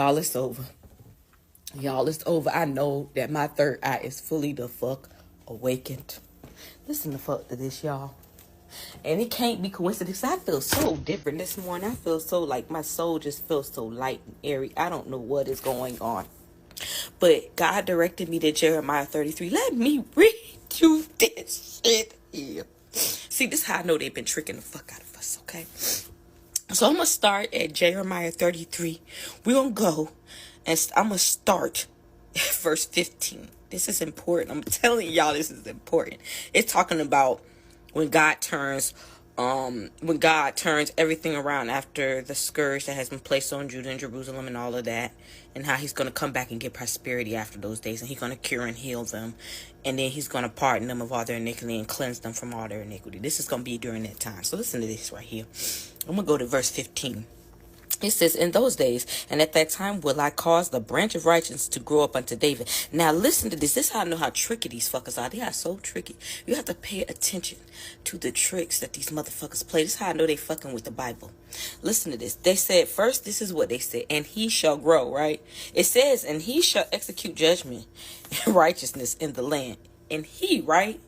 Y'all, it's over. Y'all, it's over. I know that my third eye is fully the fuck awakened. Listen the fuck to this, y'all. And it can't be coincidence. I feel so different this morning. I feel so like my soul just feels so light and airy. I don't know what is going on. But God directed me to Jeremiah 33. Let me read you this shit here. See, this is how I know they've been tricking the fuck out of us, okay? So I'm going to start at Jeremiah 33. We're going to go and I'm going to start at verse 15. This is important. I'm telling y'all this is important. It's talking about when God turns everything around after the scourge that has been placed on Judah and Jerusalem and all of that, and how he's going to come back and get prosperity after those days, and he's going to cure and heal them, and then he's going to pardon them of all their iniquity and cleanse them from all their iniquity. This is going to be during that time. So listen to this right here. I'm going to go to verse 15. It says, in those days, and at that time will I cause the branch of righteousness to grow up unto David. Now listen to this. This is how I know how tricky these fuckers are. They are so tricky. You have to pay attention to the tricks that these motherfuckers play. This is how I know they fucking with the Bible. Listen to this. They said, first, this is what they said. And he shall grow, right? It says, and he shall execute judgment and righteousness in the land. And he, right?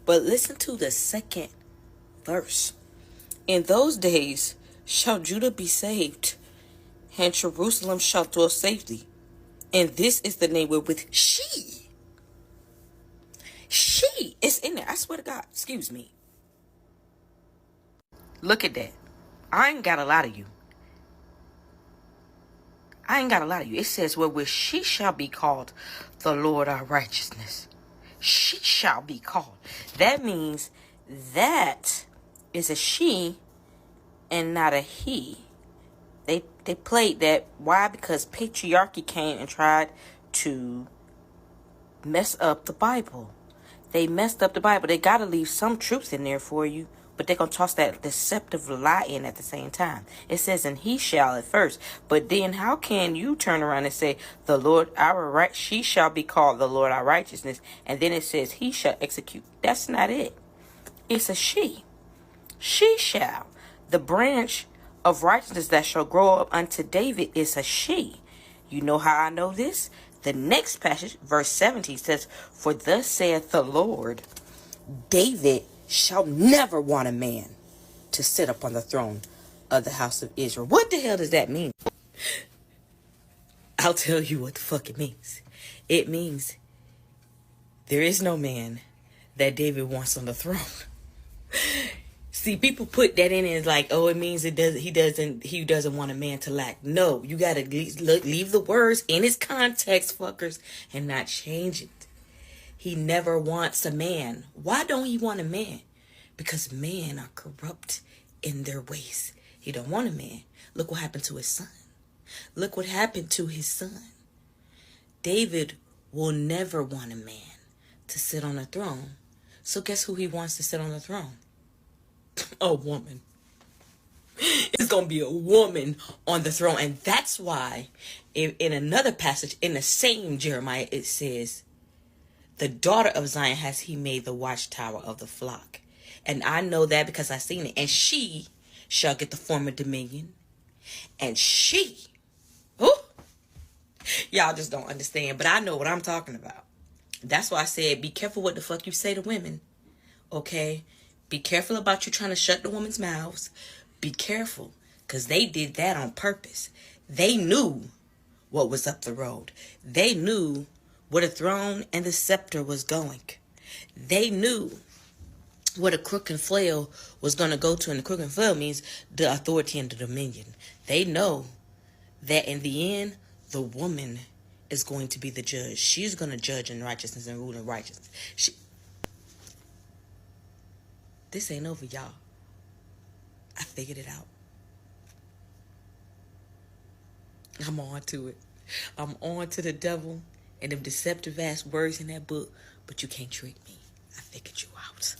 But listen to the second verse. In those days shall Judah be saved, and Jerusalem shall dwell safely. And this is the name wherewith she is in there. I swear to God. Excuse me. Look at that. I ain't got a lot of you. It says, wherewith she shall be called the Lord our righteousness. She shall be called. That means that is a she and not a he. They played that. Why? Because patriarchy came and tried to mess up the Bible. They messed up the Bible. They got to leave some truth in there for you, but they're going to toss that deceptive lie in at the same time. It says, and he shall at first. But then how can you turn around and say, the Lord our right, she shall be called the Lord our righteousness, and then it says he shall execute? That's not it. It's a she. She shall. The branch of righteousness that shall grow up unto David is a she. You know how I know this? The next passage, verse 17, says, for thus saith the Lord, David shall never want a man to sit upon the throne of the house of Israel. What the hell does that mean? I'll tell you what the fuck it means. It means there is no man that David wants on the throne. See, people put that in as like, oh, it means he doesn't want a man to lack. No, you gotta leave the words in its context, fuckers, and not change it. He never wants a man. Why don't he want a man? Because men are corrupt in their ways. He don't want a man. Look what happened to his son. Look what happened to his son. David will never want a man to sit on the throne. So guess who he wants to sit on the throne? A woman. It's going to be a woman on the throne. And that's why in another passage in the same Jeremiah, it says, the daughter of Zion has he made the watchtower of the flock. And I know that because I've seen it. And she shall get the form of dominion. And she, y'all just don't understand. But I know what I'm talking about. That's why I said, be careful what the fuck you say to women. Okay? Be careful about you trying to shut the women's mouths. Be careful, because they did that on purpose. They knew what was up the road. They knew where the throne and the scepter was going. They knew where the crook and flail was going to go to, and the crook and flail means the authority and the dominion. They know that in the end, the woman is going to be the judge. She's going to judge in righteousness and rule in righteousness. This ain't over, y'all. I figured it out. I'm on to it. I'm on to the devil and them deceptive ass words in that book, but you can't trick me. I figured you out.